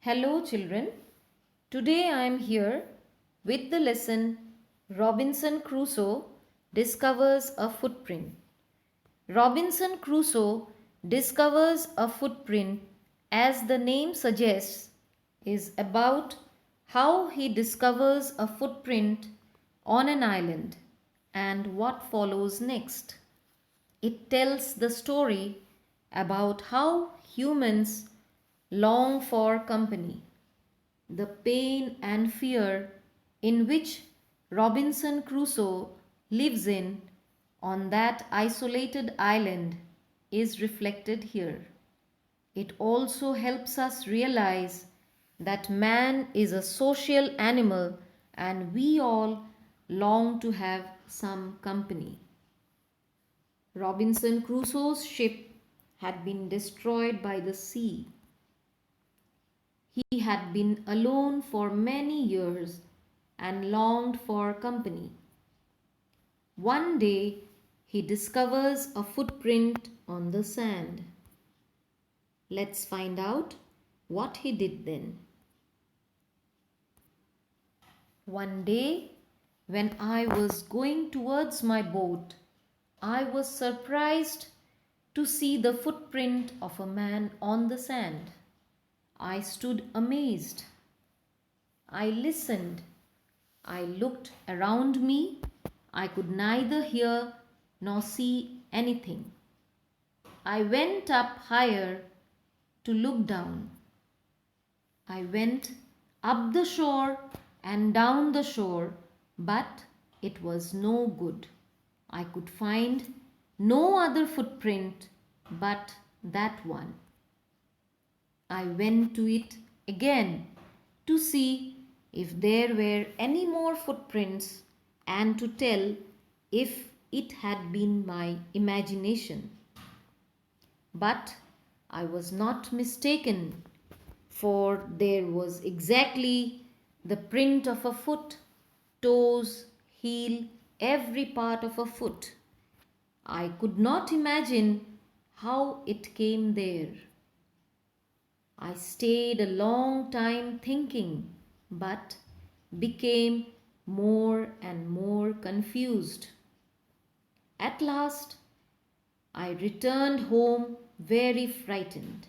Hello, children. Today I am here with the lesson Robinson Crusoe discovers a footprint. Robinson Crusoe discovers a footprint, as the name suggests, is about how he discovers a footprint on an island and what follows next. It tells the story about how humans long for company, the pain and fear in which Robinson Crusoe lives in on that isolated island is reflected here. It also helps us realize that man is a social animal and we all long to have some company. Robinson Crusoe's ship had been destroyed by the sea. He had been alone for many years and longed for company. One day he discovers a footprint on the sand. Let's find out what he did then. One day, when I was going towards my boat, I was surprised to see the footprint of a man on the sand. I stood amazed. I listened. I looked around me. I could neither hear nor see anything. I went up higher to look down. I went up the shore and down the shore, but it was no good. I could find no other footprint but that one. I went to it again to see if there were any more footprints and to tell if it had been my imagination. But I was not mistaken, for there was exactly the print of a foot, toes, heel, every part of a foot. I could not imagine how it came there. I stayed a long time thinking, but became more and more confused. At last, I returned home very frightened,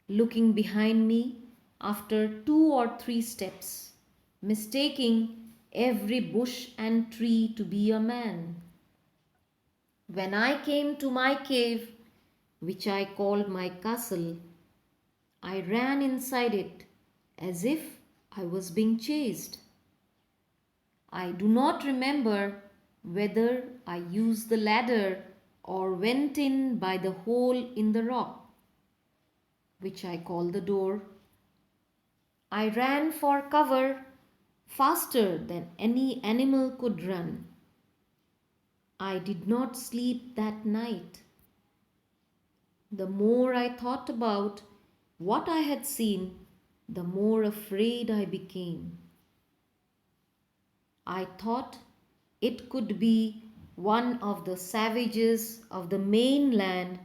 looking behind me after 2 or 3 steps, mistaking every bush and tree to be a man. When I came to my cave, which I called my castle, I ran inside it as if I was being chased. I do not remember whether I used the ladder or went in by the hole in the rock, which I call the door. I ran for cover faster than any animal could run. I did not sleep that night. The more I thought about what I had seen, the more afraid I became. I thought it could be one of the savages of the mainland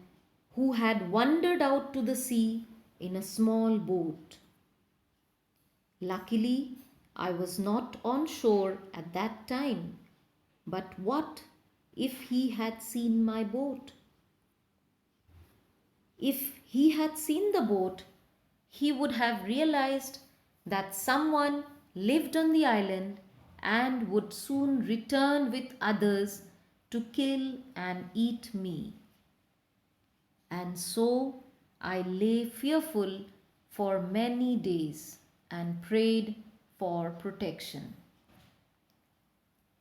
who had wandered out to the sea in a small boat. Luckily, I was not on shore at that time. But what if he had seen my boat? If he had seen the boat, he would have realized that someone lived on the island and would soon return with others to kill and eat me. And so I lay fearful for many days and prayed for protection.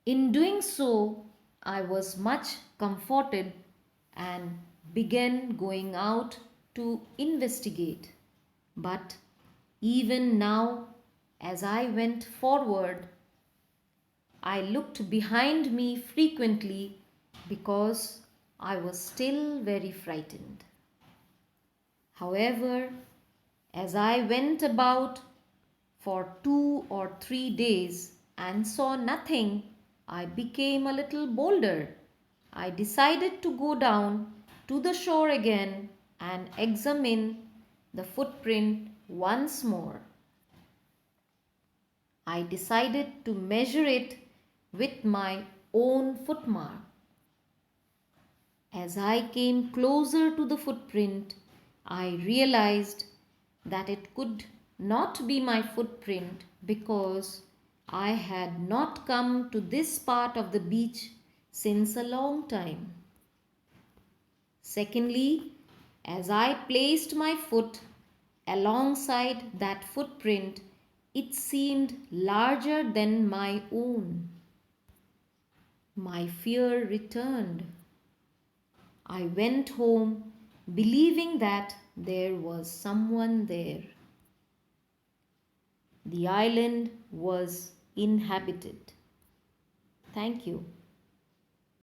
In doing so, I was much comforted and began going out to investigate. But even now, as I went forward, I looked behind me frequently because I was still very frightened. However, as I went about for 2 or 3 days and saw nothing, I became a little bolder. I decided to go down to the shore again and examine the footprint once more. I decided to measure it with my own footmark. As I came closer to the footprint, I realized that it could not be my footprint because I had not come to this part of the beach since a long time. Secondly, as I placed my foot alongside that footprint, it seemed larger than my own. My fear returned. I went home believing that there was someone there. The island was inhabited. Thank you.